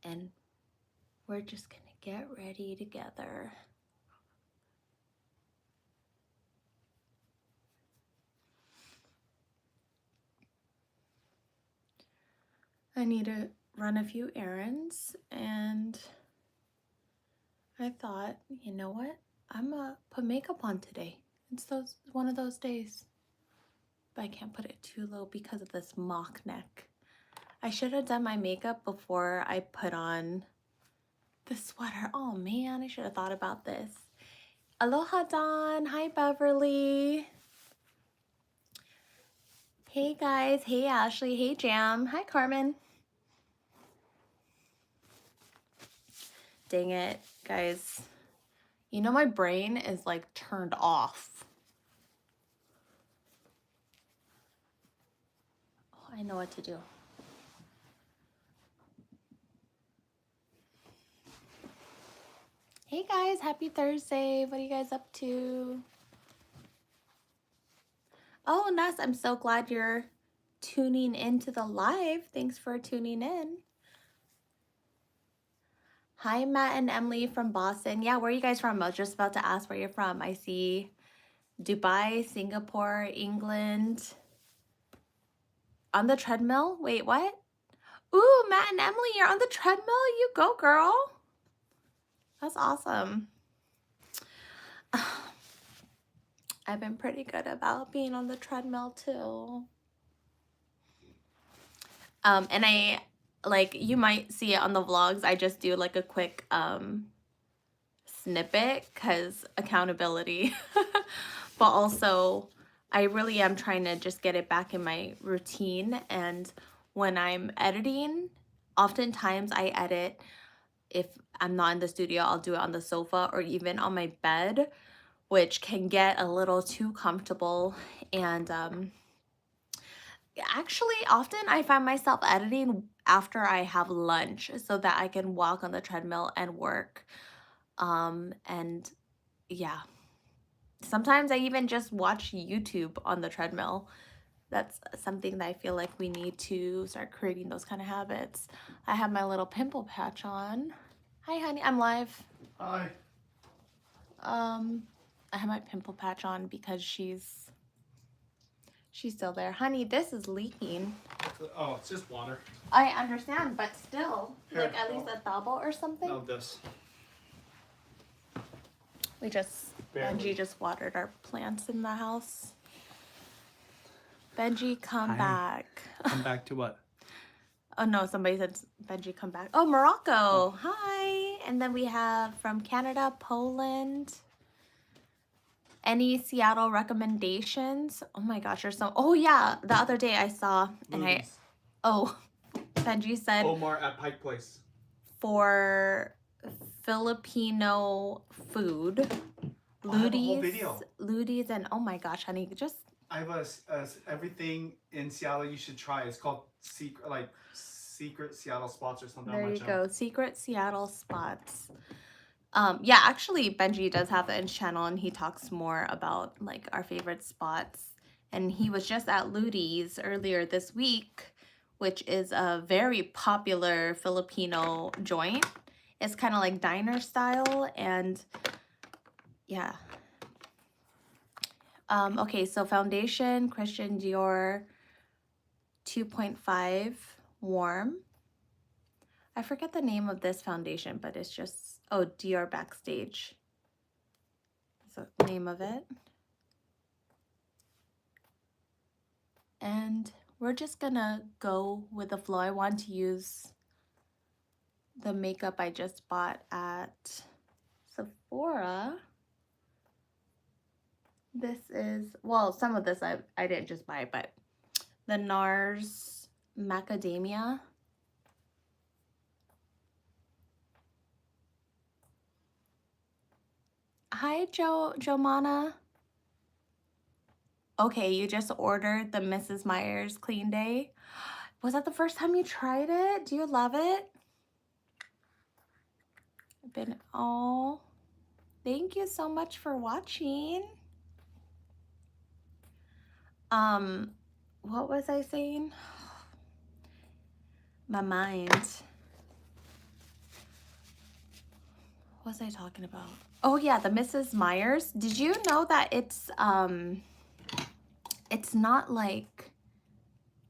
and we're just gonna get ready together. I need to run a few errands, and I thought, you know what? I'm gonna put makeup on today. It's one of those days. But I can't put it too low because of this mock neck. I should have done my makeup before I put on the sweater. Oh man, I should have thought about this. Aloha Dawn. Hi Beverly. Hey guys. Hey Ashley. Hey Jam. Hi Carmen. Dang it, guys. You know my brain is like turned off. Oh, I know what to do. Hey guys, happy Thursday. What are you guys up to? Oh, Ness, I'm so glad you're tuning into the live. Thanks for tuning in. Hi, Matt and Emily from Boston. Yeah, where are you guys from? I was just about to ask where you're from. I see Dubai, Singapore, England. On the treadmill? Wait, what? Ooh, Matt and Emily, you're on the treadmill? You go, girl. That's awesome. I've been pretty good about being on the treadmill too. And I, like, you might see it on the vlogs. I just do like a quick snippet because accountability. But also, I really am trying to just get it back in my routine. And when I'm editing, oftentimes I edit, if I'm not in the studio, I'll do it on the sofa or even on my bed, which can get a little too comfortable. And actually, often I find myself editing after I have lunch so that I can walk on the treadmill and work. And yeah, sometimes I even just watch YouTube on the treadmill. That's something that I feel like we need to start creating, those kind of habits. I have my little pimple patch on. Hi, honey. I'm live. Hi. I have my pimple patch on because she's still there. Honey, this is leaking. Oh, it's just water. I understand, but still, Here, like at least a double or something. No, this. We just, Benji just watered our plants in the house. Benji, come back. Come back to what? Oh no, somebody said Benji, come back. Oh, Morocco. Oh. Hi. And then we have from Canada, Poland. Any Seattle recommendations? Oh my gosh, there's some. Oh yeah, the other day I saw and Benji said Omar at Pike Place. For Filipino food. Ludi's and oh my gosh, honey, just I have everything in Seattle you should try. It's called Secret Seattle Spots or something. There you go, Secret Seattle Spots. Yeah, actually Benji does have it in his channel and he talks more about like our favorite spots. And he was just at Ludi's earlier this week, which is a very popular Filipino joint. It's kind of like diner style, and yeah. Okay, so foundation, Christian Dior 2.5 warm. I forget the name of this foundation, but it's just, oh, Dior Backstage. That's the name of it. And we're just gonna go with the flow. I want to use the makeup I just bought at Sephora. This is, well, some of this I didn't just buy, but the NARS Macadamia. Hi, Jomana. Okay, you just ordered the Mrs. Meyer's Clean Day. Was that the first time you tried it? Do you love it? Oh, thank you so much for watching. What was I saying? My mind. was I talking about? Oh yeah, the Mrs. Myers. Did you know that it's not like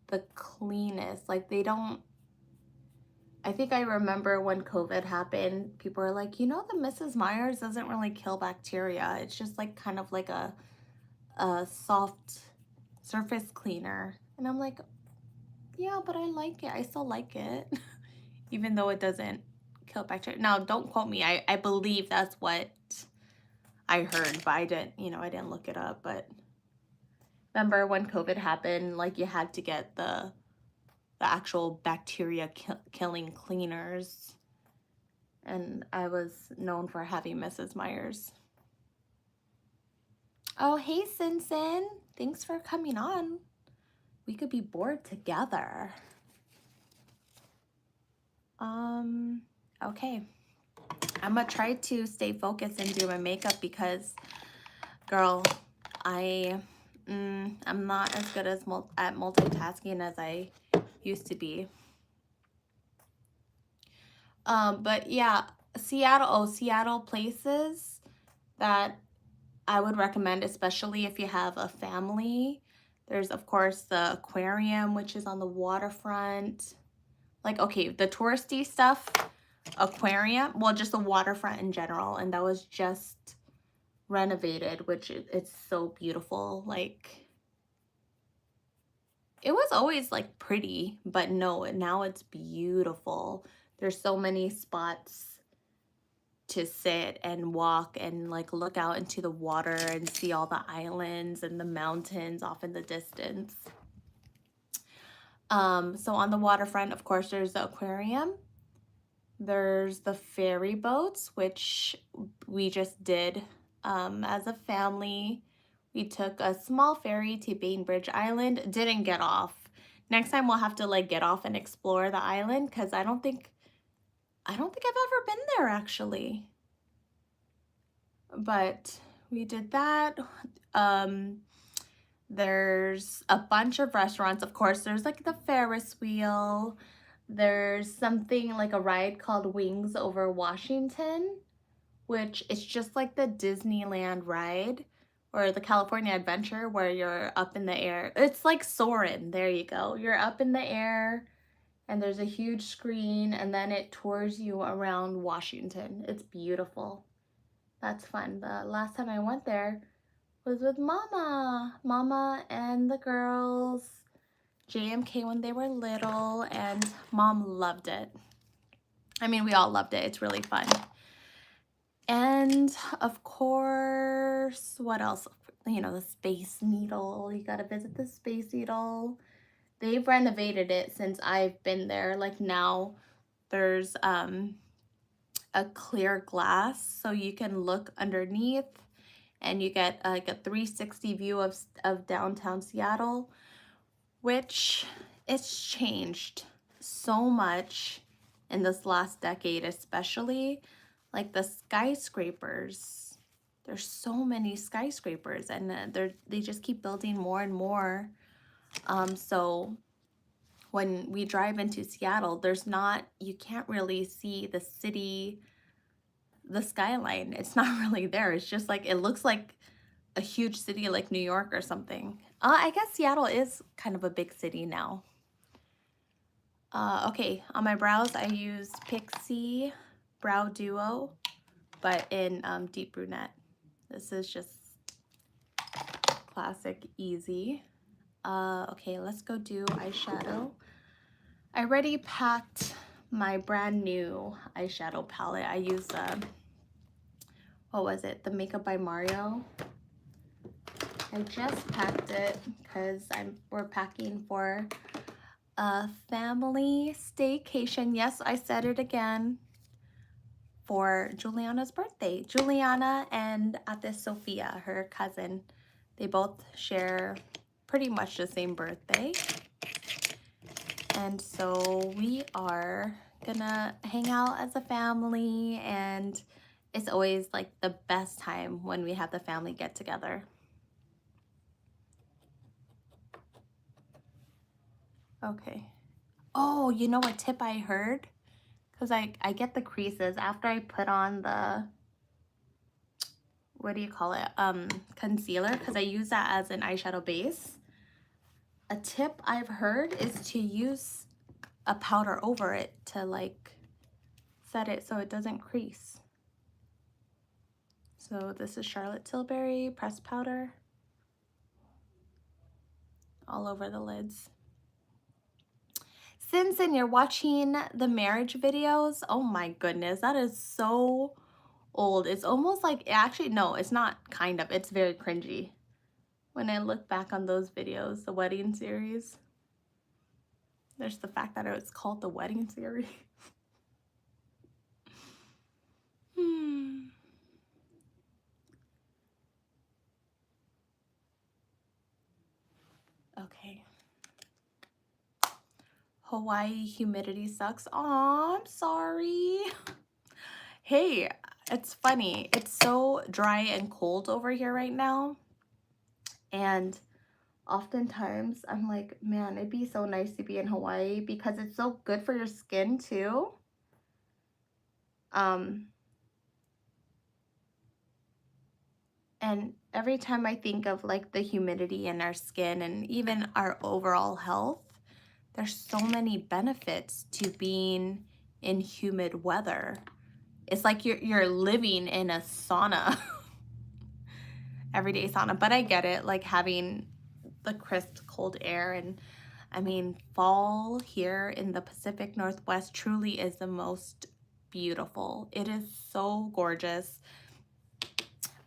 the cleanest? Like they don't, I think I remember when COVID happened, people were like, you know, the Mrs. Myers doesn't really kill bacteria. It's just like kind of like a soft surface cleaner. And I'm like, yeah, but I like it. I still like it, even though it doesn't kill bacteria. Now, don't quote me. I believe that's what I heard, but I didn't, you know, I didn't look it up. But remember when COVID happened, like you had to get the actual bacteria killing cleaners. And I was known for having Mrs. Myers. Oh, hey, Simpson. Thanks for coming on. We could be bored together. Okay. I'm gonna try to stay focused and do my makeup because, girl, I'm not as good as at multitasking as I used to be. But yeah, Seattle places that I would recommend, especially if you have a family. There's, of course, the aquarium, which is on the waterfront. Like, okay, the touristy stuff, aquarium, well, just the waterfront in general. And that was just renovated, which it's so beautiful. Like, it was always like pretty, but no, now it's beautiful. There's so many spots to sit and walk and like look out into the water and see all the islands and the mountains off in the distance. So on the waterfront, of course, there's the aquarium. There's the ferry boats, which we just did as a family. We took a small ferry to Bainbridge Island. Didn't get off. Next time we'll have to like get off and explore the island because I don't think I've ever been there actually. But we did that. There's a bunch of restaurants. Of course, there's like the Ferris wheel. There's something like a ride called Wings Over Washington, which is just like the Disneyland ride or the California Adventure where you're up in the air. It's like Soarin'. There you go. You're up in the air and there's a huge screen and then it tours you around Washington. It's beautiful. That's fun. The last time I went there was with Mama and the girls, JMK when they were little, and Mom loved it. I mean, we all loved it. It's really fun. And of course, what else? You know, the Space Needle. You gotta visit the Space Needle. They've renovated it since I've been there. Like now there's a clear glass so you can look underneath and you get like a 360 view of downtown Seattle, which it's changed so much in this last decade, especially like the skyscrapers. There's so many skyscrapers and they just keep building more and more. So when we drive into Seattle, you can't really see the city, the skyline. It's not really there. It's just like, it looks like a huge city like New York or something. I guess Seattle is kind of a big city now. Okay, on my brows, I use Pixie Brow Duo, but in Deep Brunette. This is just classic, easy. Okay, let's go do eyeshadow. I already packed my brand new eyeshadow palette. I used, what was it? The Makeup by Mario. I just packed it because we're packing for a family staycation. Yes, I said it again. For Juliana's birthday. Juliana and Ate Sophia, her cousin, they both share pretty much the same birthday. And so we are gonna hang out as a family, and it's always like the best time when we have the family get together. Okay. Oh, you know what tip I heard? because I get the creases after I put on the, what do you call it, concealer, because I use that as an eyeshadow base. A tip I've heard is to use a powder over it to like set it so it doesn't crease. So this is Charlotte Tilbury pressed powder all over the lids. Since and you're watching the marriage videos, oh my goodness, that is so old. It's almost like, actually, no, it's not kind of, it's very cringy. When I look back on those videos, the wedding series, there's the fact that it was called the wedding series. Okay. Hawaii humidity sucks. Aw, I'm sorry. Hey, it's funny. It's so dry and cold over here right now. And oftentimes I'm like, man, it'd be so nice to be in Hawaii because it's so good for your skin too. And every time I think of like the humidity in our skin and even our overall health, there's so many benefits to being in humid weather. It's like you're living in a sauna, everyday sauna. But I get it, like having the crisp cold air. And I mean, fall here in the Pacific Northwest truly is the most beautiful. It is so gorgeous.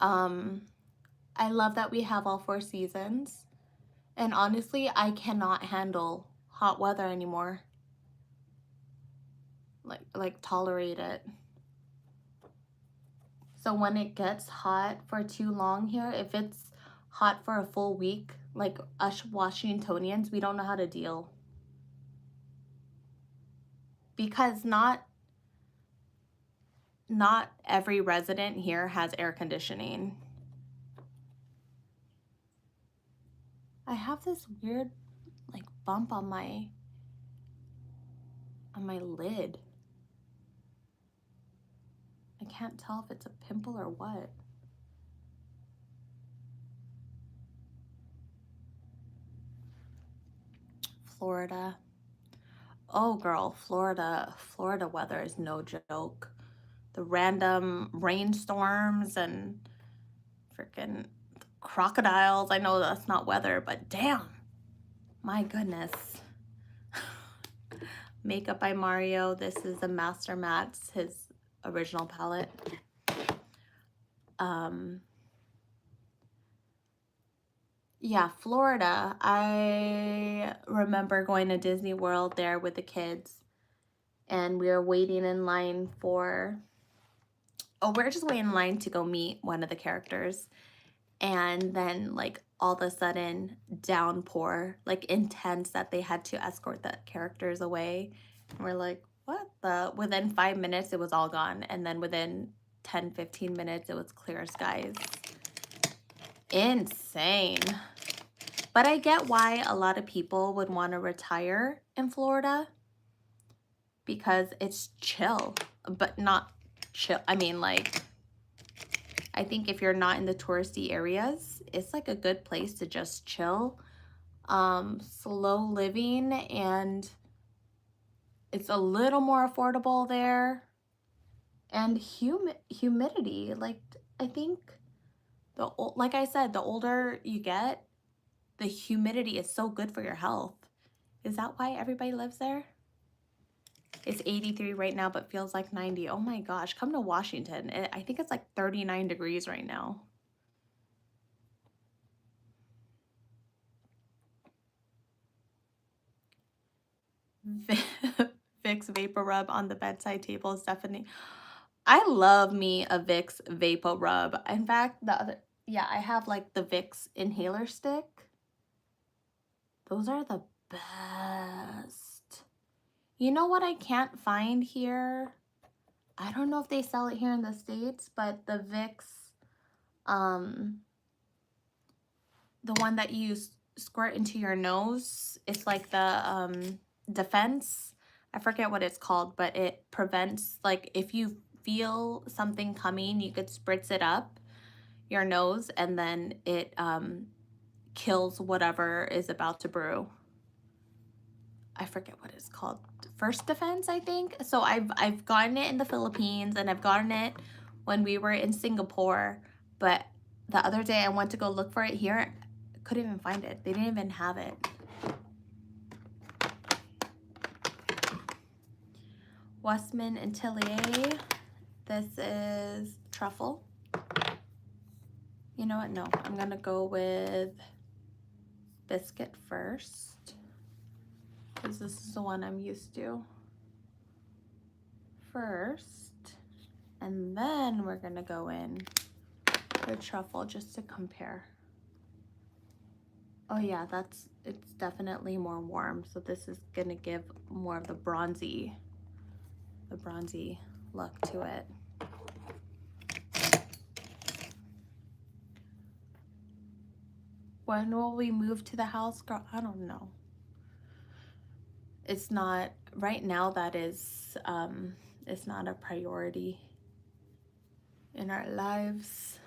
I love that we have all 4 seasons. And honestly, I cannot handle hot weather anymore. Like tolerate it. So when it gets hot for too long here, if it's hot for a full week, like us Washingtonians, we don't know how to deal. Because not every resident here has air conditioning. I have this weird like bump on my lid. I can't tell if it's a pimple or what. Florida. Oh girl, Florida weather is no joke. The random rainstorms and freaking crocodiles. I know that's not weather, but damn. My goodness. Makeup by Mario. This is the Master Mattes, his original palette. Yeah, Florida. I remember going to Disney World there with the kids, and we were waiting in line for, we're just waiting in line to go meet one of the characters. And then like all of a sudden downpour, like intense, that they had to escort the characters away. And we're like, what the? Within 5 minutes, it was all gone. And then within 10-15 minutes, it was clear skies. Insane. But I get why a lot of people would want to retire in Florida, because it's chill, but not chill. I mean, like, I think if you're not in the touristy areas, it's like a good place to just chill. Slow living, and it's a little more affordable there. And humidity, like, I think like I said, the older you get, the humidity is so good for your health. Is that why everybody lives there? It's 83 right now, but feels like 90. Oh my gosh, come to Washington. I think it's like 39 degrees right now. Vicks Vapor Rub on the bedside table is definitely... I love me a Vicks Vapor Rub. In fact, I have like the Vicks inhaler stick. Those are the best. You know what I can't find here? I don't know if they sell it here in the States, but the Vicks, the one that you squirt into your nose, it's like the Defense. I forget what it's called, but it prevents, like, if you feel something coming, you could spritz it up your nose, and then it kills whatever is about to brew. I forget what it's called. First Defense, I think. So I've gotten it in the Philippines, and I've gotten it when we were in Singapore, but the other day I went to go look for it here. Couldn't even find it. They didn't even have it. Westman and Tillier. This is truffle. You know what? No, I'm gonna go with biscuit first, because this is the one I'm used to first, and then we're gonna go in for truffle just to compare. Oh yeah, it's definitely more warm, so this is gonna give more of the bronzy look to it. When will we move to the house, girl? I don't know. It's not right now. That is it's not a priority in our lives,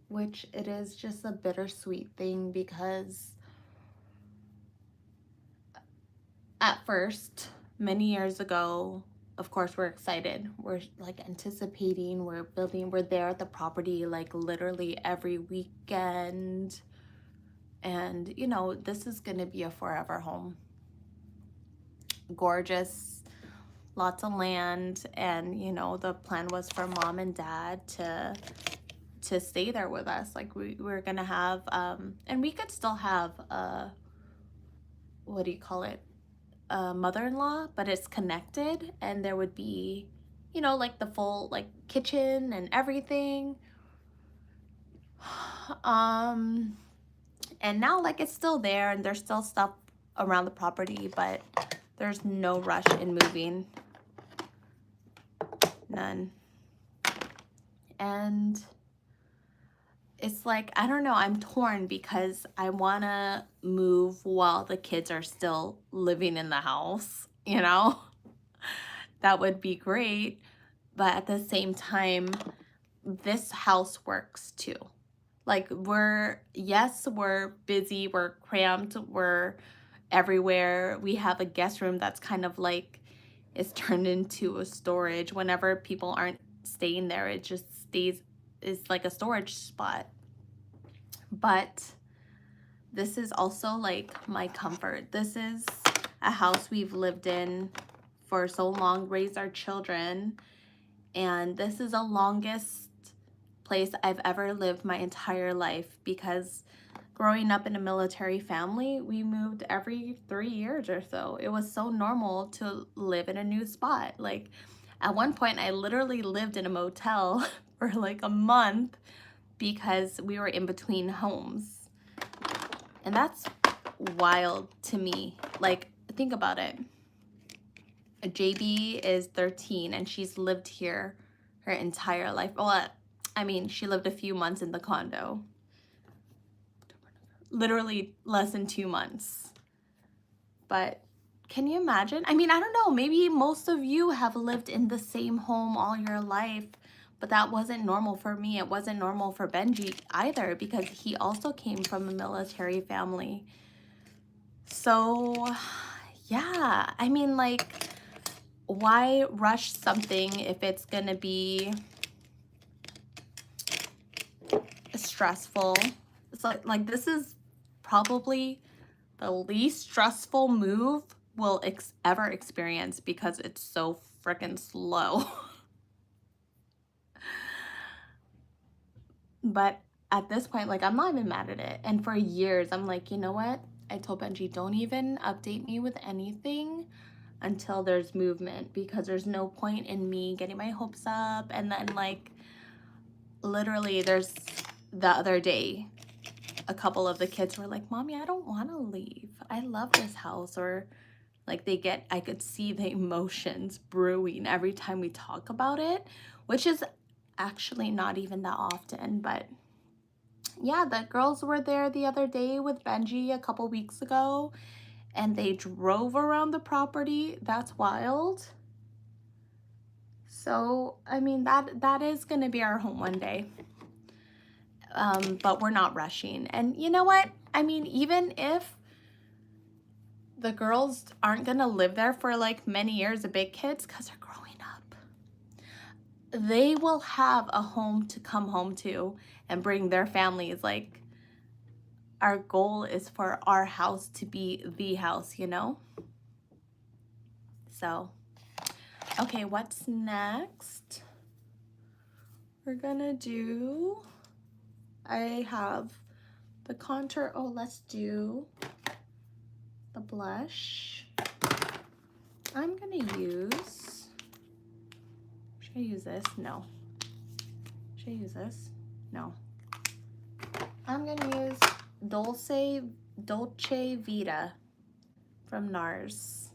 which it is just a bittersweet thing, because at first, many years ago, of course, we're excited. We're like anticipating, we're building, we're there at the property like literally every weekend. And, you know, this is going to be a forever home. Gorgeous, lots of land. And, you know, the plan was for mom and dad to stay there with us. Like we're going to have, and we could still have what do you call it? A mother-in-law, but it's connected, and there would be, you know, like the full like kitchen and everything. And now like it's still there, and there's still stuff around the property, but there's no rush in moving. None. And it's like, I don't know, I'm torn, because I want to move while the kids are still living in the house, you know? That would be great. But at the same time, this house works too. Like we're busy, we're cramped, we're everywhere. We have a guest room that's kind of like, it's turned into a storage. Whenever people aren't staying there, it just stays, it's like a storage spot. But this is also like my comfort. This is a house we've lived in for so long, raised our children, and this is the longest place I've ever lived my entire life, because growing up in a military family, we moved every 3 years or so. It was so normal to live in a new spot. Like at one point, I literally lived in a motel for like a month because we were in between homes. And that's wild to me. Like, think about it. JB is 13 and she's lived here her entire life. Well, I mean, she lived a few months in the condo. Literally less than 2 months. But can you imagine? I mean, I don't know. Maybe most of you have lived in the same home all your life, but that wasn't normal for me. It wasn't normal for Benji either, because he also came from a military family. So, yeah. I mean, like, why rush something if it's gonna be stressful? So, like, this is probably the least stressful move we'll ever experience, because it's so freaking slow. But at this point, like, I'm not even mad at it. And for years, I'm like, you know what? I told Benji, don't even update me with anything until there's movement, because there's no point in me getting my hopes up. And then, like, literally, there's the other day, a couple of the kids were like, Mommy, I don't want to leave. I love this house. Or like I could see the emotions brewing every time we talk about it, which is actually not even that often. But yeah, the girls were there the other day with Benji a couple weeks ago, and they drove around the property. That's wild. So, I mean, that is going to be our home one day. But we're not rushing. And you know what? I mean, even if the girls aren't going to live there for like many years, the big kids, because they're growing up, they will have a home to come home to and bring their families. Like, our goal is for our house to be the house, you know? So, okay, what's next? We're gonna do, I have the contour. Oh, let's do the blush. I'm gonna use, should I use this? No. Should I use this? No. I'm gonna use Dolce Vita from NARS.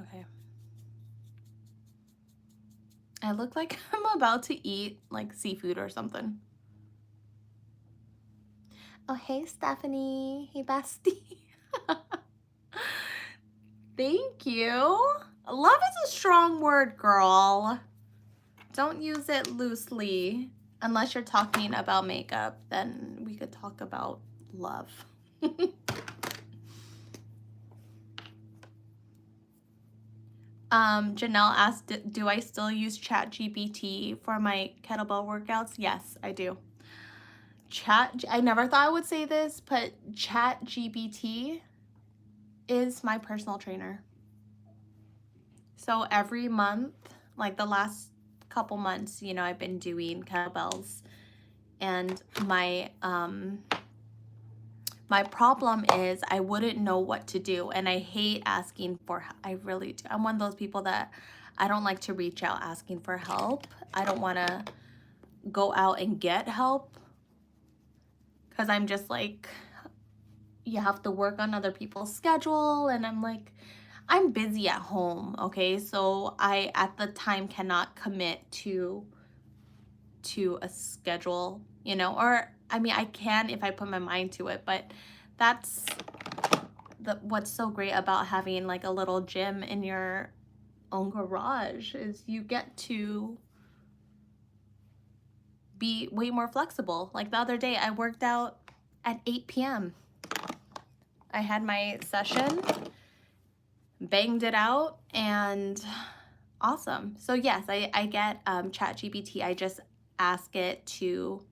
Okay. I look like I'm about to eat like seafood or something. Oh, hey, Stephanie. Hey, bestie. Thank you. Love is a strong word, girl. Don't use it loosely. Unless you're talking about makeup, then we could talk about love. Janelle asked, do I still use ChatGPT for my kettlebell workouts? Yes, I do. I never thought I would say this, but ChatGPT is my personal trainer. So every month, like the last couple months, you know, I've been doing kettlebells, and my problem is I wouldn't know what to do, and I hate asking for, I really do. I'm one of those people that I don't like to reach out asking for help. I don't want to go out and get help, because I'm just like, you have to work on other people's schedule, and I'm like, I'm busy at home, okay? So I, at the time, cannot commit to a schedule, you know, or I mean, I can if I put my mind to it, but that's what's so great about having like a little gym in your own garage, is you get to be way more flexible. Like the other day, I worked out at 8 p.m. I had my session, banged it out, and awesome. So yes, I get ChatGPT. I just ask it to,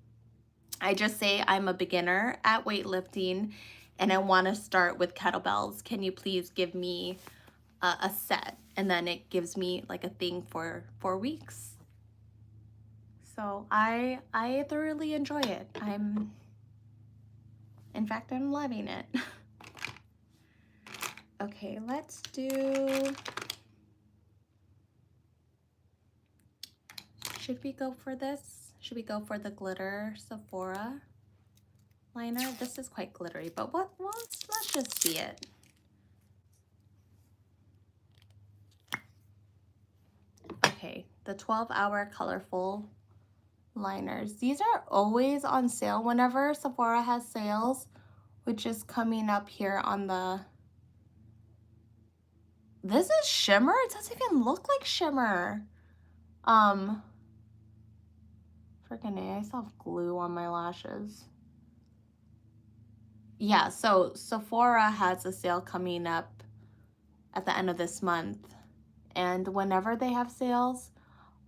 I just say I'm a beginner at weightlifting and I want to start with kettlebells. Can you please give me a set? And then it gives me like a thing for 4 weeks. So I thoroughly enjoy it. In fact, I'm loving it. Okay, let's do, should we go for this? Should we go for the glitter Sephora liner? This is quite glittery, but let's just see it. Okay, the 12-hour colorful liners. These are always on sale whenever Sephora has sales, which is coming up here on the, this is shimmer? It doesn't even look like shimmer. Freaking A, I still have glue on my lashes. Yeah, so Sephora has a sale coming up at the end of this month. And whenever they have sales,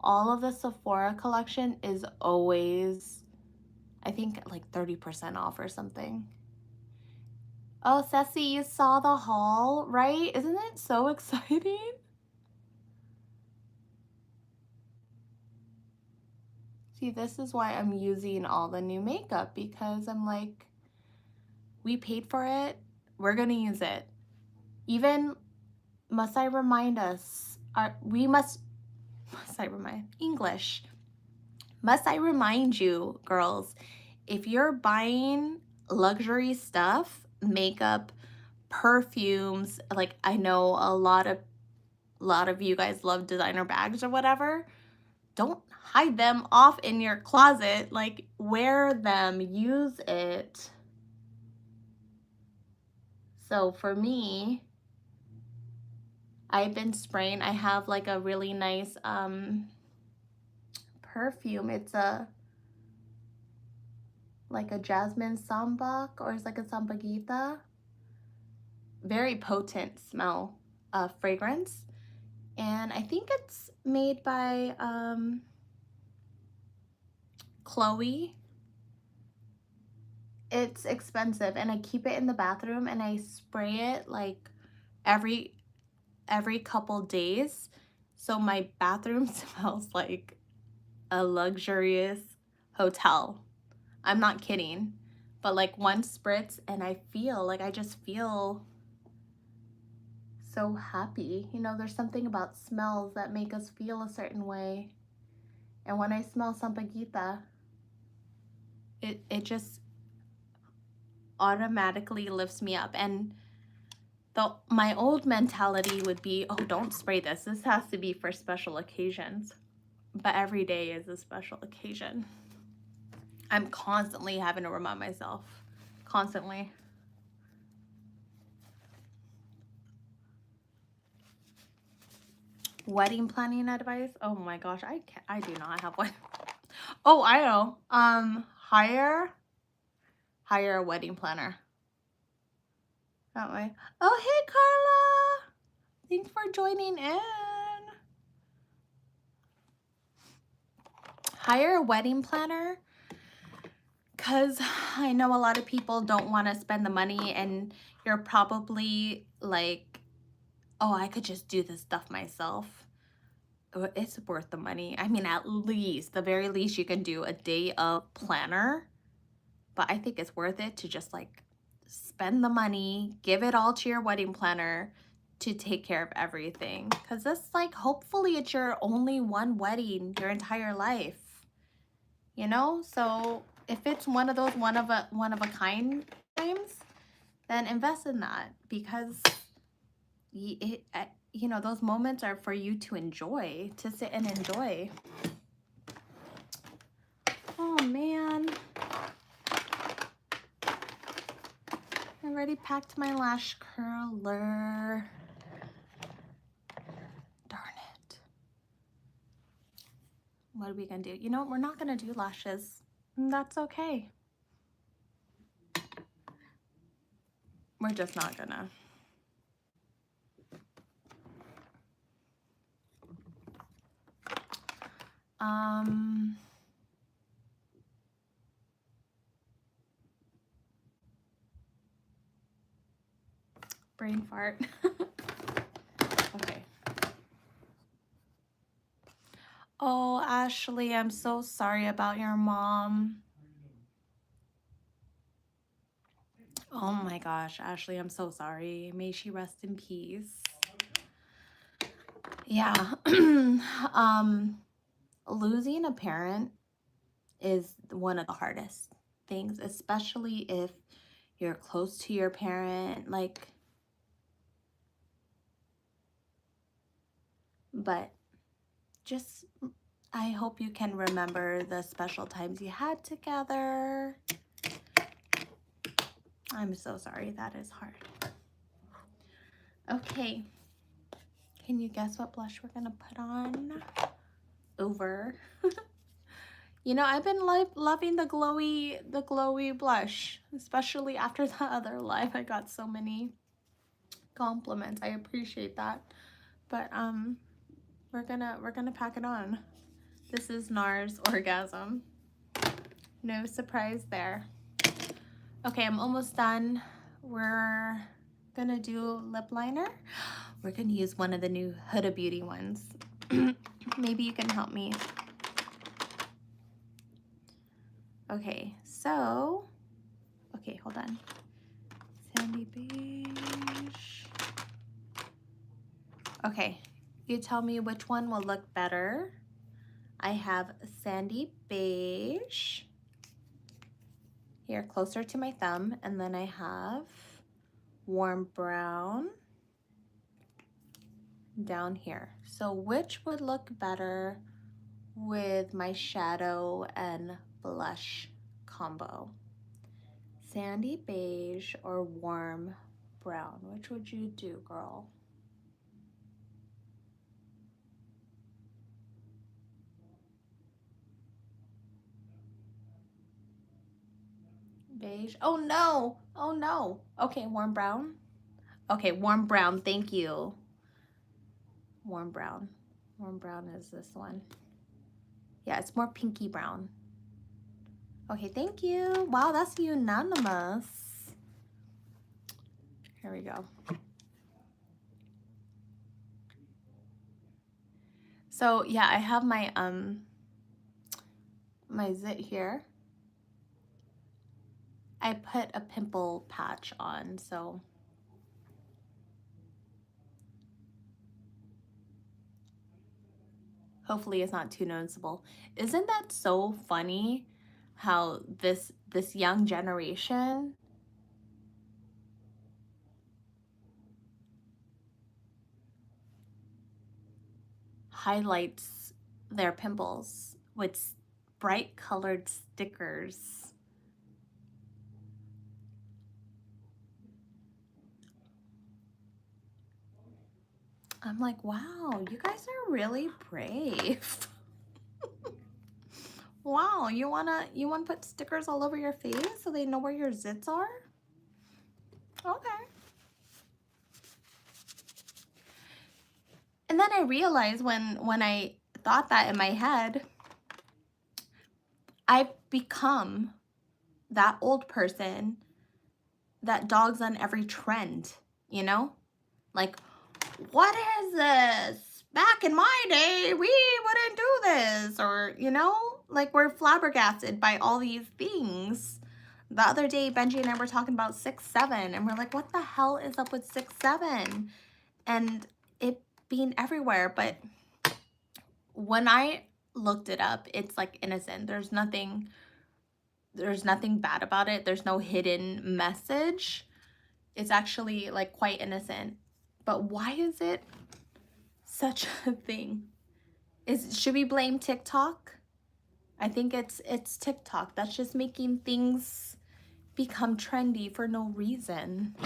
all of the Sephora collection is always, I think, like 30% off or something. Oh, Ceci, you saw the haul, right? Isn't it so exciting? See, this is why I'm using all the new makeup, because I'm like, we paid for it, we're gonna use it. Even, must I remind us, must I remind, English. Must I remind you, girls, if you're buying luxury stuff, makeup, perfumes, like I know a lot of you guys love designer bags or whatever, don't hide them off in your closet. Like, wear them, use it. So for me, I've been spraying. I have like a really nice perfume. It's like a jasmine sambak, or it's like a sambagita. Very potent smell, fragrance. And I think it's made by Chloe. It's expensive, and I keep it in the bathroom, and I spray it like every couple days. So my bathroom smells like a luxurious hotel. I'm not kidding. But like one spritz and I feel like, I just feel so happy. You know, there's something about smells that make us feel a certain way. And when I smell Sampaguita, it just automatically lifts me up. And my old mentality would be, oh, don't spray this. This has to be for special occasions. But every day is a special occasion. I'm constantly having to remind myself. Constantly. Wedding planning advice? Oh my gosh, I do not have one. Oh, I know. Hire a wedding planner. That way. Oh, hey Carla. Thanks for joining in. Hire a wedding planner, because I know a lot of people don't want to spend the money, and you're probably like, oh, I could just do this stuff myself. It's worth the money. I mean, at least, the very least, you can do a day of planner. But I think it's worth it to just like spend the money, give it all to your wedding planner to take care of everything. Because it's like, hopefully it's your only one wedding your entire life. You know? So if it's one of those one of a kind times, then invest in that, because you know, those moments are for you to enjoy, to sit and enjoy. Oh man, I already packed my lash curler. Darn it. What are we gonna do? You know what? We're not gonna do lashes. That's okay. We're just not gonna. Brain fart. Okay. Oh, Ashley, I'm so sorry about your mom. Oh my gosh, Ashley, I'm so sorry. May she rest in peace. Yeah. Losing a parent is one of the hardest things, especially if you're close to your parent, like, but just, I hope you can remember the special times you had together. I'm so sorry, that is hard. Okay, can you guess what blush we're gonna put on? Over. You know, I've been loving the glowy blush, especially after the other live. I got so many compliments. I appreciate that. But we're gonna pack it on. This is NARS Orgasm. No surprise there. Okay, I'm almost done. We're gonna do lip liner. We're gonna use one of the new Huda Beauty ones. Maybe you can help me. Okay, so, okay, hold on. Sandy beige. Okay, you tell me which one will look better. I have sandy beige here, closer to my thumb, and then I have warm brown down here. So which would look better with my shadow and blush combo. Sandy beige or warm brown? Which would you do, girl? Beige. Oh no. Oh no. Okay, warm brown. Okay, warm brown. Thank you. Warm brown. Warm brown is this one. Yeah, it's more pinky brown. Okay, thank you. Wow, that's unanimous. Here we go. So yeah, I have my my zit here. I put a pimple patch on, so hopefully it's not too noticeable. Isn't that so funny how this young generation highlights their pimples with bright colored stickers? I'm like, wow, you guys are really brave. Wow, you wanna put stickers all over your face so they know where your zits are? Okay. And then I realized when I thought that in my head, I've become that old person that dogs on every trend, you know? Like, what is this? Back in my day, we wouldn't do this. Or, you know, like we're flabbergasted by all these things. The other day, Benji and I were talking about 6'7", and we're like, what the hell is up with 6'7"? And it being everywhere. But when I looked it up, it's like innocent. There's nothing bad about it. There's no hidden message. It's actually like quite innocent. But why is it such a thing? Should we blame TikTok? I think it's TikTok that's just making things become trendy for no reason.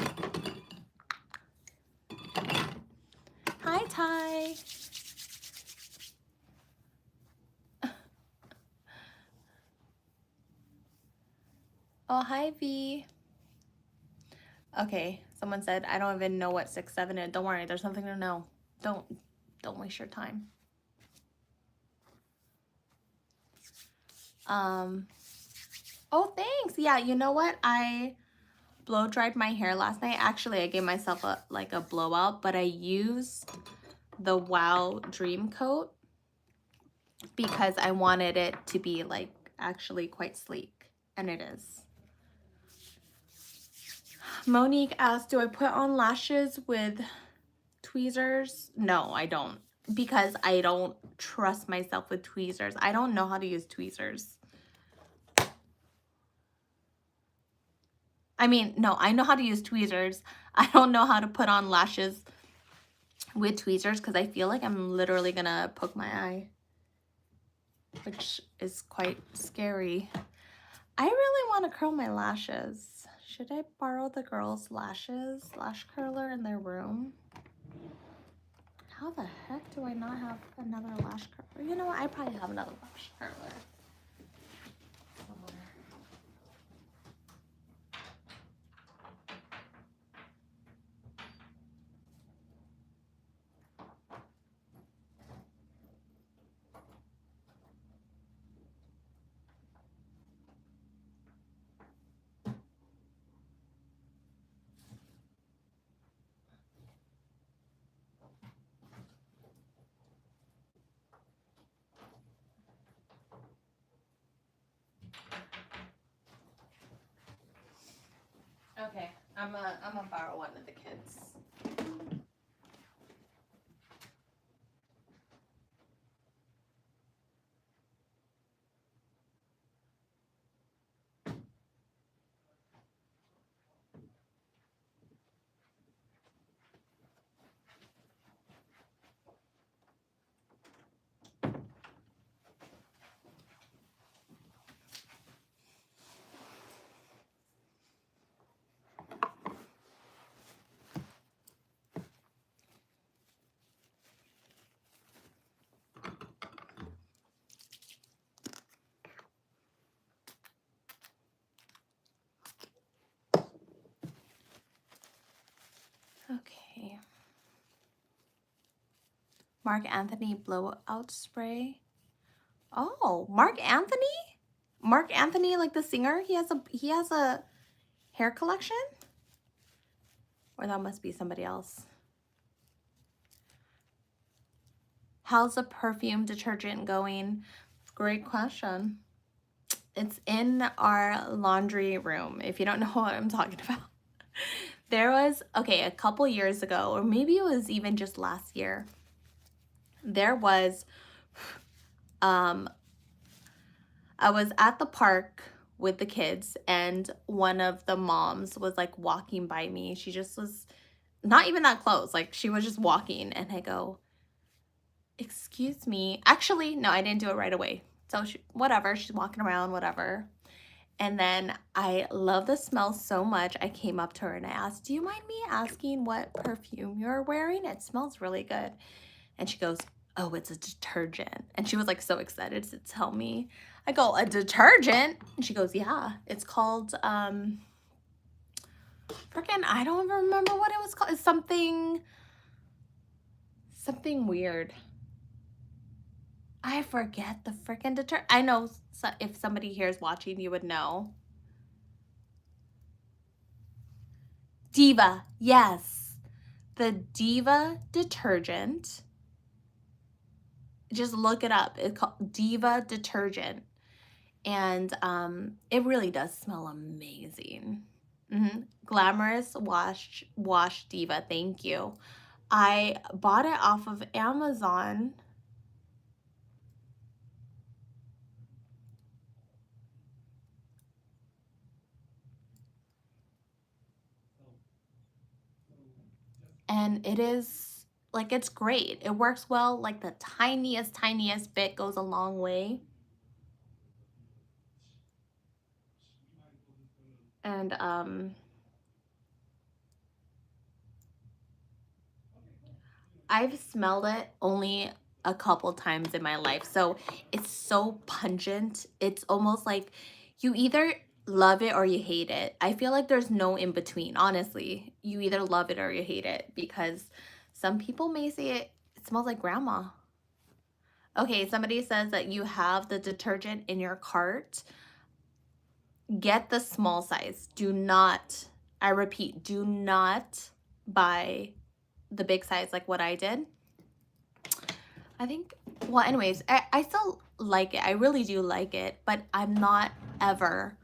Hi, Ty. Oh, hi, V. Okay, someone said, I don't even know what 6'7" is. Don't worry, there's nothing to know. Don't waste your time. Oh, thanks. Yeah, you know what? I blow dried my hair last night. Actually, I gave myself a blowout, but I used the Wow Dream Coat because I wanted it to be like actually quite sleek, and it is. Monique asked, do I put on lashes with tweezers? No, I don't, because I don't trust myself with tweezers. I don't know how to use tweezers. I mean, no, I know how to use tweezers. I don't know how to put on lashes with tweezers because I feel like I'm literally gonna poke my eye, which is quite scary. I really want to curl my lashes. Should I borrow the girls' lash curler in their room? How the heck do I not have another lash curler? You know what? I probably have another lash curler somewhere. Okay, I'm gonna borrow one of the kids. Okay. Mark Anthony blowout spray. Oh, Mark Anthony? Mark Anthony, like the singer, he has a hair collection? Or that must be somebody else. How's the perfume detergent going? Great question. It's in our laundry room, if you don't know what I'm talking about. There was, okay, a couple years ago, or maybe it was even just last year, there was, I was at the park with the kids, and one of the moms was like walking by me. She just was not even that close. Like she was just walking, and I go, excuse me. Actually, no, I didn't do it right away. So whatever, she's walking around, whatever. And then I love the smell so much. I came up to her and I asked, do you mind me asking what perfume you're wearing? It smells really good. And she goes, oh, it's a detergent. And she was like so excited to tell me. I go, a detergent? And she goes, yeah, it's called, freaking, I don't even remember what it was called. It's something weird. I forget the freaking detergent. I know if somebody here is watching, you would know. Diva, yes. The Diva detergent. Just look it up. It's called Diva detergent. And it really does smell amazing. Glamorous wash Diva, thank you. I bought it off of Amazon. And it is, like, it's great. It works well. Like the tiniest bit goes a long way. And I've smelled it only a couple times in my life. So it's so pungent. It's almost like you either love it or you hate it. I feel like there's no in between, honestly. You either love it or you hate it, because some people may say it smells like grandma. Okay, somebody says that you have the detergent in your cart. Get the small size. Do not, I repeat, do not buy the big size like what I did. I think, well, anyways, I still like it. I really do like it, but I'm not ever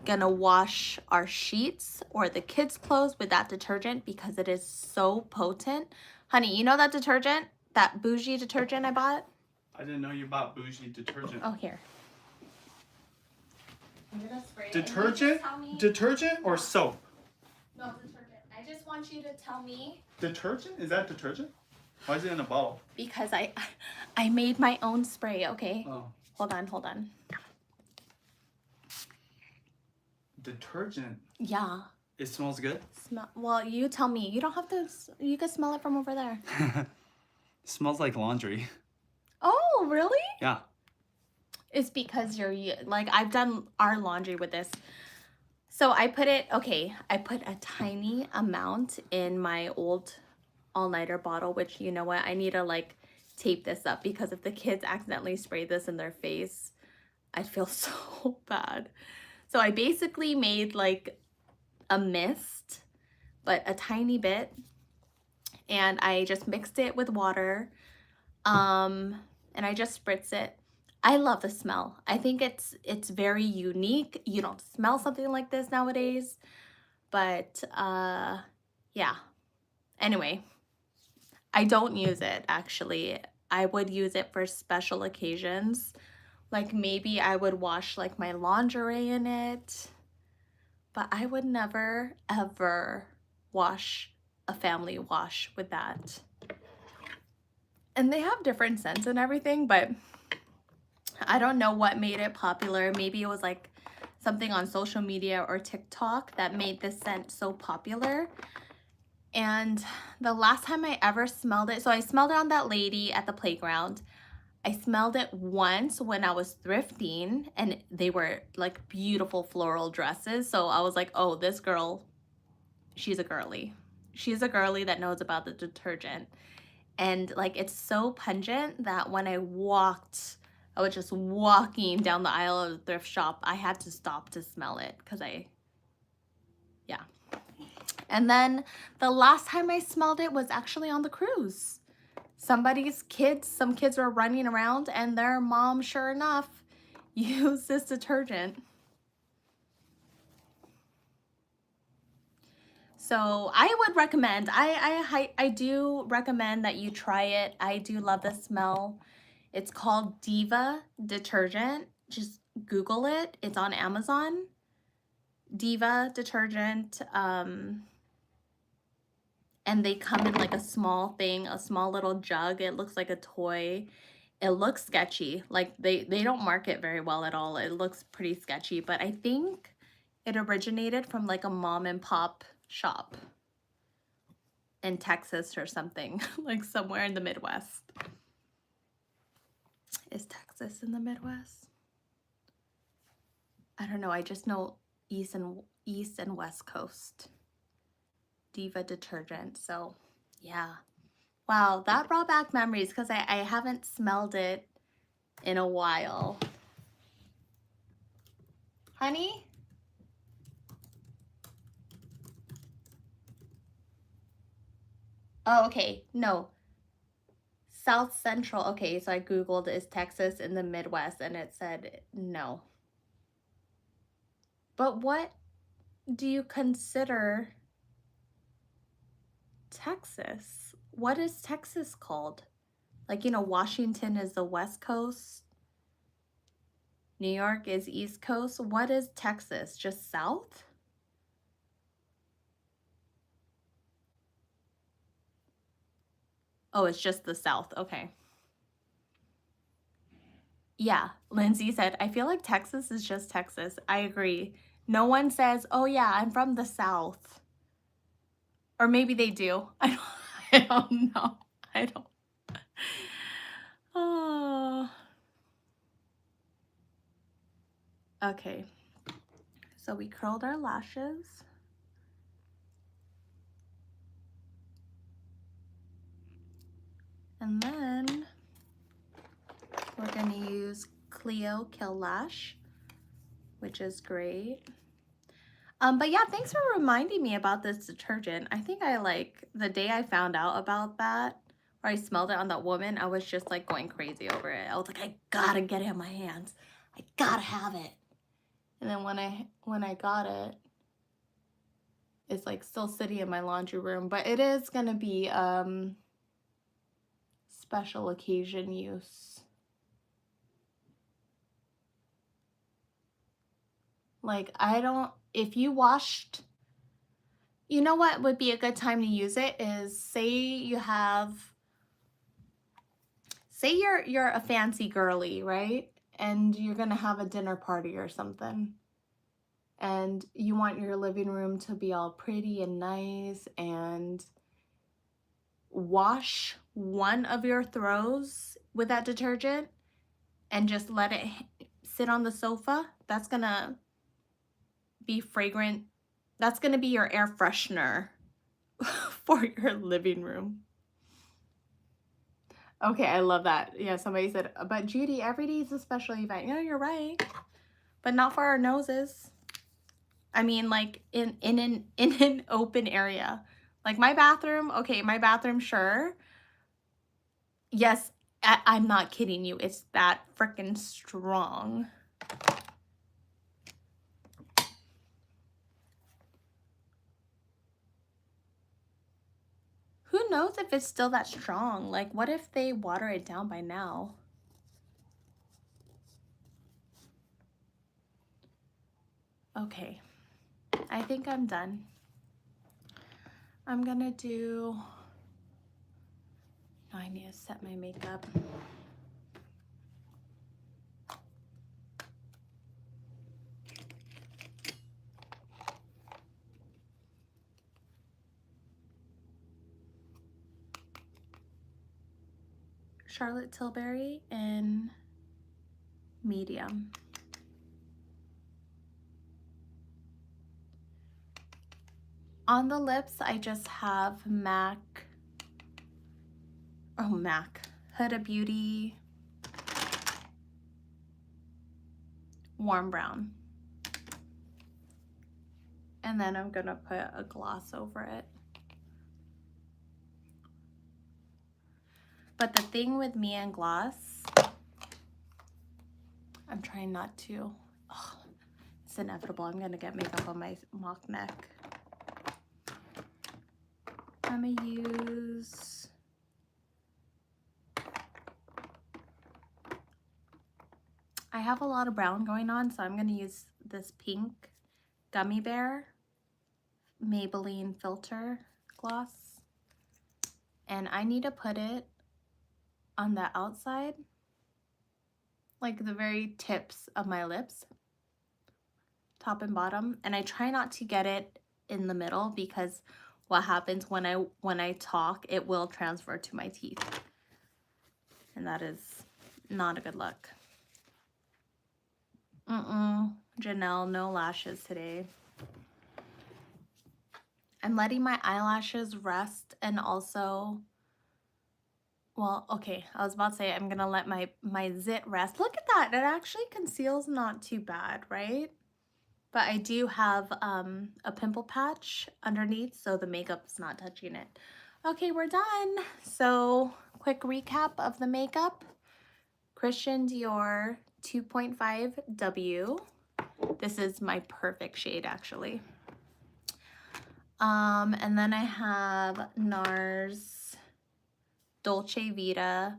gonna wash our sheets or the kids' clothes with that detergent because it is so potent. Honey, you know that detergent? That bougie detergent I bought? I didn't know you bought bougie detergent. Oh, here. I'm gonna spray detergent? Detergent or soap? No, detergent. I just want you to tell me. Detergent? Is that detergent? Why is it in a bottle? Because I made my own spray, okay? Oh. Hold on. Detergent? Yeah. It smells good? Well, you tell me. You don't have to, you can smell it from over there. It smells like laundry. Oh, really? Yeah. It's because you're, like, I've done our laundry with this. So I put it, okay, I put a tiny amount in my old all-nighter bottle, which, you know what, I need to like tape this up, because if the kids accidentally spray this in their face, I'd feel so bad. So I basically made like a mist, but a tiny bit, and I just mixed it with water, and I just spritz it. I love the smell. I think it's very unique. You don't smell something like this nowadays, but yeah. Anyway, I don't use it actually. I would use it for special occasions. Like maybe I would wash like my lingerie in it, but I would never ever wash a family wash with that. And they have different scents and everything, but I don't know what made it popular. Maybe it was like something on social media or TikTok that made this scent so popular. And the last time I ever smelled it, so I smelled it on that lady at the playground. I smelled it once when I was thrifting, and they were like beautiful floral dresses. So I was like, oh, this girl, she's a girly. she's a girly that knows about the detergent. And like it's so pungent that when I was just walking down the aisle of the thrift shop, I had to stop to smell it because yeah. And then the last time I smelled it was actually on the cruise. Some kids were running around and their mom, sure enough, used this detergent. So I would recommend, I do recommend that you try it. I do love the smell. It's called Diva detergent. Just Google it. It's on Amazon. Diva detergent. And they come in like a small thing, a small little jug. It looks like a toy. It looks sketchy. Like they don't market very well at all. It looks pretty sketchy, but I think it originated from like a mom and pop shop in Texas or something, like somewhere in the Midwest. Is Texas in the Midwest? I don't know. I just know East and West Coast. Diva detergent. So yeah. Wow, that brought back memories because I haven't smelled it in a while. Honey? Oh, okay. No. South Central. Okay, so I Googled, is Texas in the Midwest? And it said no. But what do you consider Texas? What is Texas called? Like, you know, Washington is the West Coast. New York is East Coast. What is Texas? Just South? Oh, it's just the South. Okay. Yeah, Lindsay said, I feel like Texas is just Texas. I agree. No one says, oh yeah, I'm from the South. Or maybe they do. I don't know. I don't. Oh. Okay. So we curled our lashes. And then we're going to use Clio Kill Lash, which is great. But yeah, thanks for reminding me about this detergent. I think the day I found out about that, or I smelled it on that woman, I was just like going crazy over it. I was like, I gotta get it in my hands. I gotta have it. And then when I got it, it's like still sitting in my laundry room, but it is gonna be special occasion use. Like if you washed, you know what would be a good time to use it is say you're a fancy girly, right? And you're gonna have a dinner party or something. And you want your living room to be all pretty and nice, and wash one of your throws with that detergent and just let it sit on the sofa. That's gonna be fragrant. That's gonna be your air freshener for your living room. Okay, I love that. Yeah, somebody said, but Judy, every day is a special event. Yeah, you're right. But not for our noses. I mean, like in an open area. Like my bathroom, okay, my bathroom, sure. Yes, I'm not kidding you. It's that freaking strong. Who knows if it's still that strong? Like, what if they water it down by now? Okay, I think I'm done. I'm gonna do, no, I need to set my makeup. Charlotte Tilbury in medium. On the lips, I just have Huda Beauty Warm Brown. And then I'm gonna put a gloss over it. But the thing with me and gloss, I'm trying not to, it's inevitable. I'm gonna get makeup on my mock neck. I'm gonna use I have a lot of brown going on, so I'm gonna use this pink Gummy Bear Maybelline Filter gloss. And I need to put it on the outside, like the very tips of my lips, top and bottom. And I try not to get it in the middle because what happens when I talk, it will transfer to my teeth. And that is not a good look. Janelle, no lashes today. I'm letting my eyelashes rest, and also, well, okay, I was about to say I'm gonna let my zit rest. Look at that, it actually conceals not too bad, right? But I do have a pimple patch underneath, so the makeup's not touching it. Okay, we're done. So quick recap of the makeup. Christian Dior 2.5 W. This is my perfect shade, actually. And then I have NARS Dolce Vita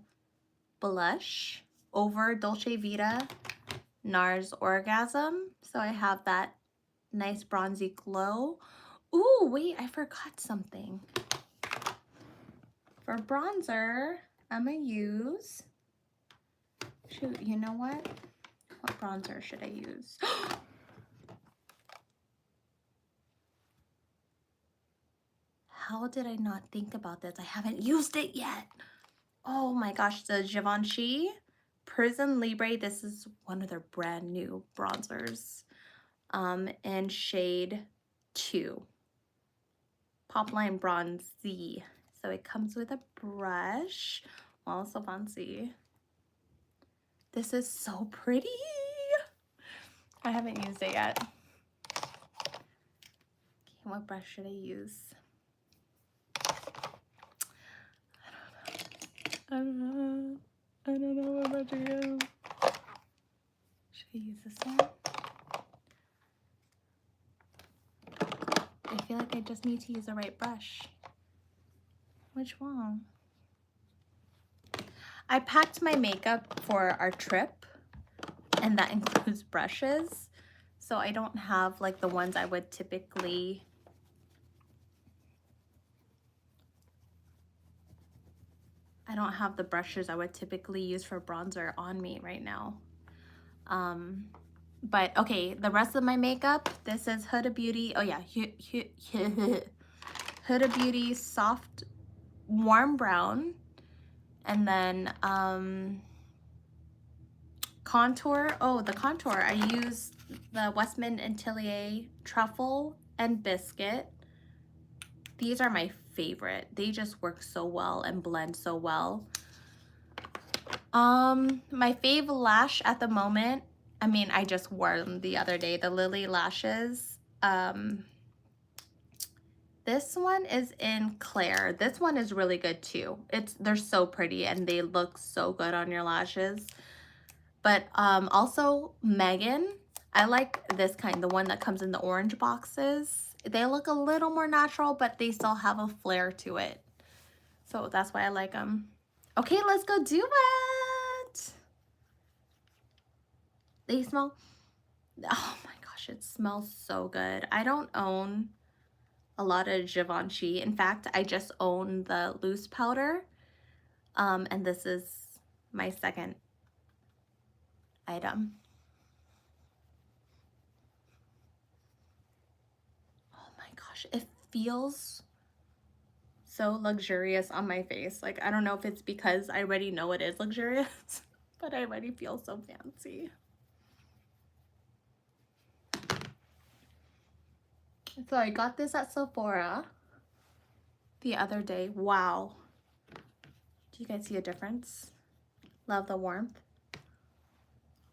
blush over Dolce Vita NARS Orgasm. So I have that nice bronzy glow. Ooh, wait, I forgot something. For bronzer, I'm gonna use, shoot, you know what? What bronzer should I use? How did I not think about this? I haven't used it yet. Oh my gosh, the Givenchy Prison Libre. This is one of their brand new bronzers. In shade 2. Popline Bronzy. So it comes with a brush. Wow, so fancy. This is so pretty. I haven't used it yet. Okay, what brush should I use? I don't know. I don't know what brush to use. Should I use this one? I feel like I just need to use the right brush. Which one? I packed my makeup for our trip, and that includes brushes. So I don't have like the ones I would typically the brushes I would typically use for bronzer on me right now. But okay, the rest of my makeup, this is Huda Beauty. Oh yeah, Huda Beauty Soft Warm Brown. And then contour. Oh, the contour. I used the Westman Atelier Truffle and Biscuit. These are my favorite. They just work so well and blend so well. My fave lash at the moment, I mean, I just wore them the other day, the Lily lashes. This one is in Claire. This one is really good too. They're so pretty and they look so good on your lashes. But also Megan, I like this kind, the one that comes in the orange boxes. They look a little more natural, but they still have a flair to it. So that's why I like them. Okay, let's go do it. They smell, oh my gosh, it smells so good. I don't own a lot of Givenchy. In fact, I just own the loose powder. And this is my second item. Oh my gosh, it feels so luxurious on my face. Like, I don't know if it's because I already know it is luxurious, but I already feel so fancy. So I got this at Sephora the other day. Wow. Do you guys see a difference? Love the warmth.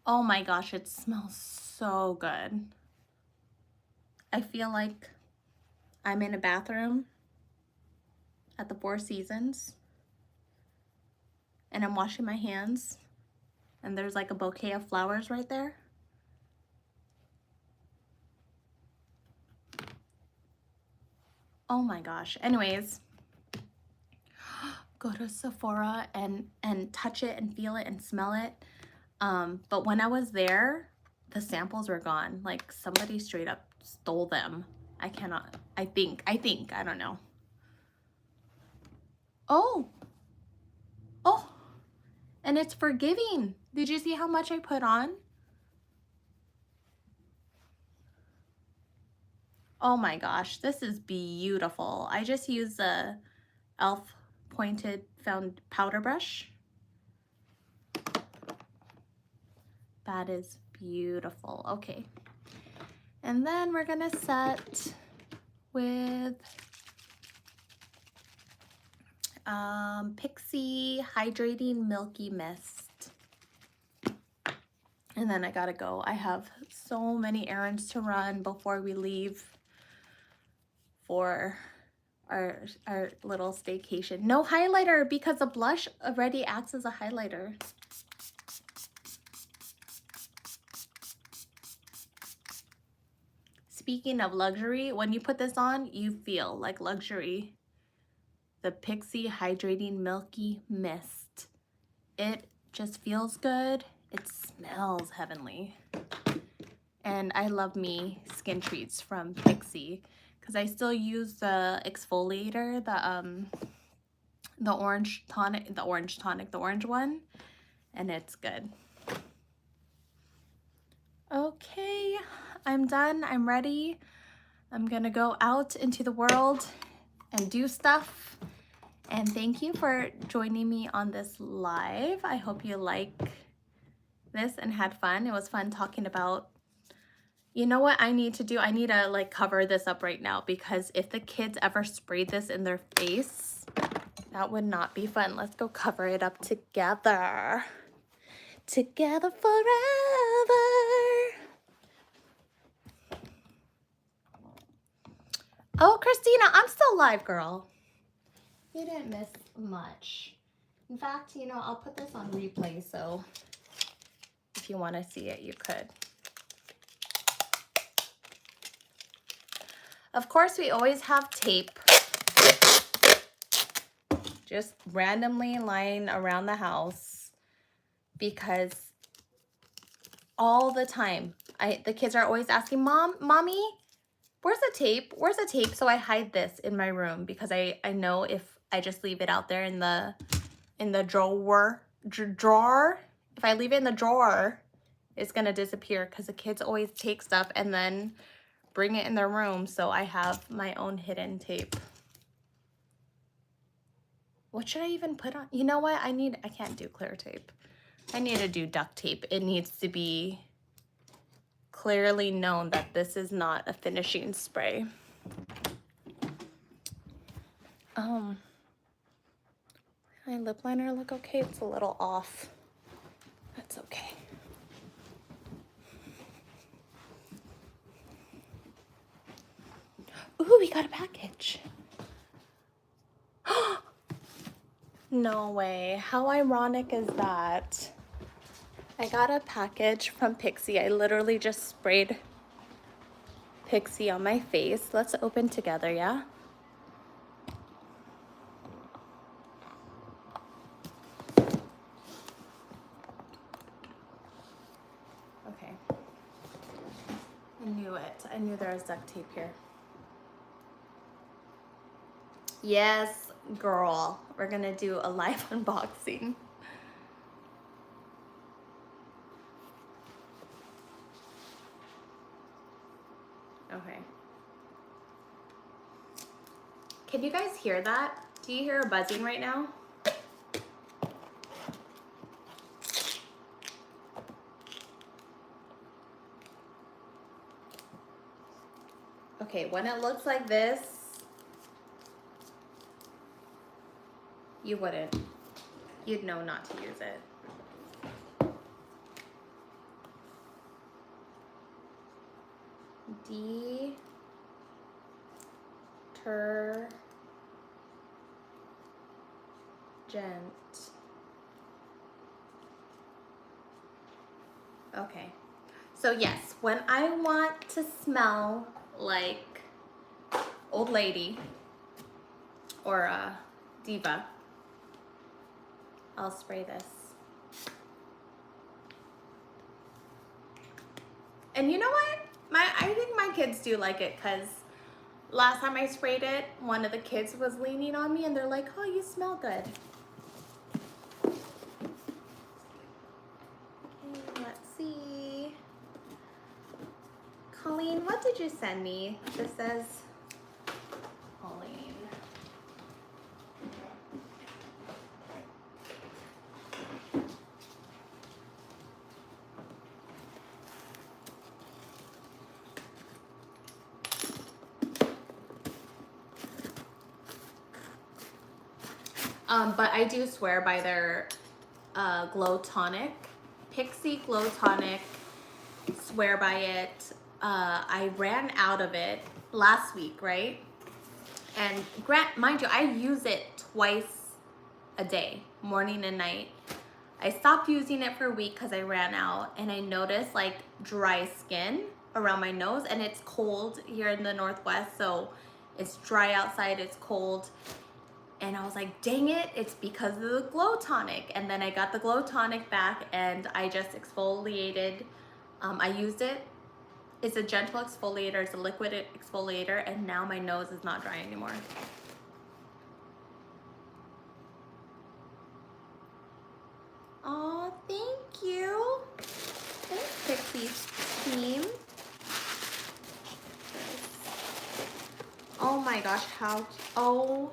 Oh my gosh, it smells so good. I feel like I'm in a bathroom at the Four Seasons and I'm washing my hands and there's like a bouquet of flowers right there. Oh my gosh. Anyways, go to Sephora and touch it and feel it and smell it. But when I was there, the samples were gone. Like somebody straight up stole them. I cannot, I think, I don't know. Oh, and it's forgiving. Did you see how much I put on? Oh my gosh, this is beautiful. I just used the e.l.f. pointed found powder brush. That is beautiful. Okay. And then we're gonna set with Pixie Hydrating Milky Mist. And then I gotta go. I have so many errands to run before we leave for our little staycation. No highlighter because the blush already acts as a highlighter. Speaking of luxury, when you put this on, you feel like luxury. The Pixie Hydrating Milky Mist. It just feels good. It smells heavenly. And I love me skin treats from Pixie because I still use the exfoliator, the orange one, and it's good. Okay, I'm done. I'm ready. I'm gonna go out into the world and do stuff. And thank you for joining me on this live. I hope you like this and had fun. It was fun talking about, you know what I need to do? I need to like cover this up right now because if the kids ever sprayed this in their face, that would not be fun. Let's go cover it up together. Together forever. Oh, Christina, I'm still live, girl. You didn't miss much. In fact, you know, I'll put this on replay, so if you want to see it, you could. Of course, we always have tape just randomly lying around the house because all the time, the kids are always asking, Mommy, where's the tape? Where's the tape? So I hide this in my room because I know if I just leave it out there in the drawer, if I leave it in the drawer, it's gonna disappear because the kids always take stuff and then bring it in their room. So I have my own hidden tape. What should I even put on? You know what? I can't do clear tape. I need to do duct tape. It needs to be clearly known that this is not a finishing spray. My lip liner look okay? It's a little off. That's okay. Ooh, we got a package. No way. How ironic is that? I got a package from Pixie. I literally just sprayed Pixie on my face. Let's open together, yeah? Okay. I knew it. I knew there was duct tape here. Yes, girl. We're gonna do a live unboxing. Okay. Can you guys hear that? Do you hear a buzzing right now? Okay. Okay, when it looks like this, you wouldn't. You'd know not to use it. Detergent. Okay. So yes, when I want to smell like old lady or Diva, I'll spray this. And you know what? I think my kids do like it because last time I sprayed it, one of the kids was leaning on me and they're like, oh, you smell good. Okay, let's see. Colleen, what did you send me? This says Colleen. But I do swear by their Glow Tonic, Pixie Glow Tonic. Swear by it. I ran out of it last week, right? And mind you, I use it twice a day, morning and night. I stopped using it for a week because I ran out, and I noticed like dry skin around my nose, and it's cold here in the Northwest, so it's dry outside, it's cold. And I was like, dang it, it's because of the Glow Tonic. And then I got the Glow Tonic back and I just exfoliated. I used it. It's a gentle exfoliator, it's a liquid exfoliator, and now my nose is not dry anymore. Oh, thank you. Thanks, Pixie team. Oh my gosh, how, oh,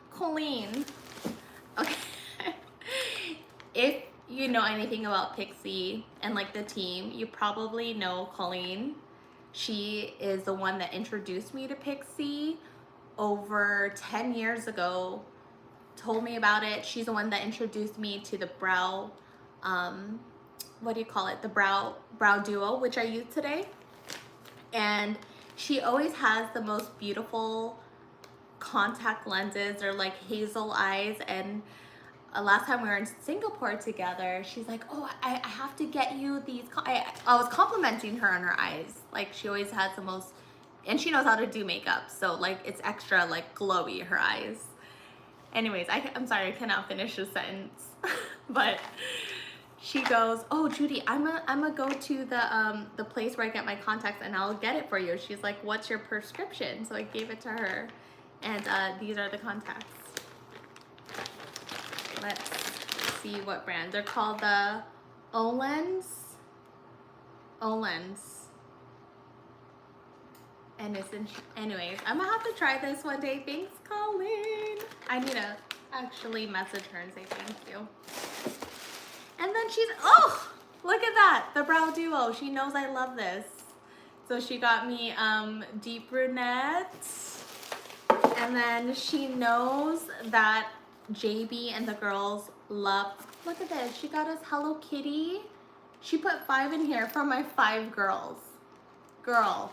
Colleen. Okay. If you know anything about Pixie and like the team, you probably know Colleen. She is the one that introduced me to Pixie over 10 years ago, told me about it. She's the one that introduced me to the brow, what do you call it? The brow duo, which I use today. And she always has the most beautiful contact lenses. They're like hazel eyes. And last time we were in Singapore together, she's like, oh, I have to get you these. I was complimenting her on her eyes. Like she always has the most, and she knows how to do makeup. So like it's extra like glowy, her eyes. Anyways, I'm sorry, I cannot finish the sentence. But she goes, oh, Judy, I'm a go to the place where I get my contacts and I'll get it for you. She's like, what's your prescription? So I gave it to her. And these are the contacts. Let's see what brand. They're called the Olens. And it's in, anyways, I'm gonna have to try this one day. Thanks, Colleen. I need to actually message her and say thank you. And then she's, oh, look at that, the brow duo. She knows I love this. So she got me deep brunette. And then she knows that JB and the girls love, look at this, she got us Hello Kitty. She put 5 in here for my 5 girls. Girl,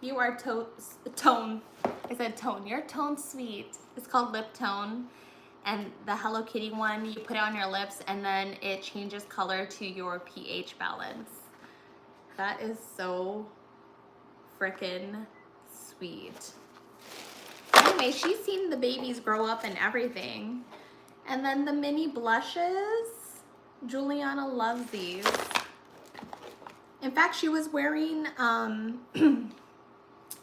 you are tone. I said tone, you're tone sweet. It's called Lip Tone. And the Hello Kitty one, you put it on your lips and then it changes color to your pH balance. That is so freaking sweet. Anyway, she's seen the babies grow up and everything. And then the mini blushes, Juliana loves these. In fact, she was wearing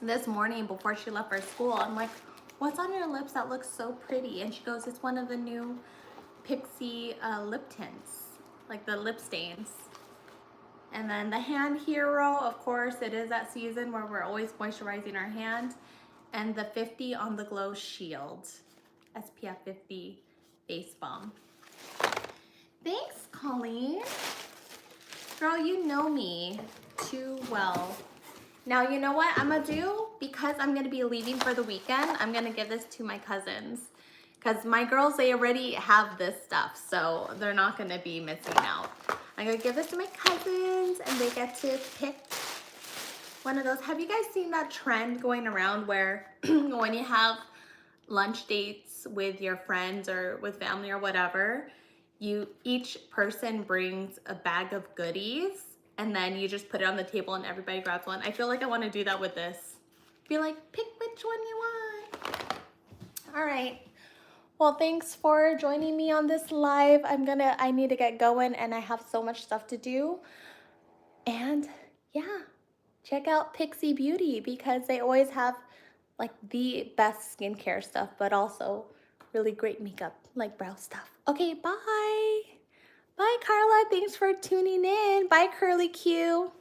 this morning before she left for school. I'm like, what's on your lips that looks so pretty? And she goes, it's one of the new Pixie lip tints, like the lip stains. And then the hand hero, of course, it is that season where we're always moisturizing our hand. And the 50 on the Glow Shield, SPF 50 face balm. Thanks, Colleen. Girl, you know me. too well. Now, you know what I'm gonna do? Because I'm gonna be leaving for the weekend, I'm gonna give this to my cousins. Because my girls, they already have this stuff, so they're not gonna be missing out. I'm gonna give this to my cousins and they get to pick one of those. Have you guys seen that trend going around where when you have lunch dates with your friends or with family or whatever, each person brings a bag of goodies and then you just put it on the table and everybody grabs one. I feel like I want to do that with this. Be like, pick which one you want. All right. Well, thanks for joining me on this live. I need to get going and I have so much stuff to do. And yeah, check out Pixie Beauty because they always have like the best skincare stuff, but also really great makeup, like brow stuff. Okay, bye. Bye, Carla. Thanks for tuning in. Bye, Curly Q.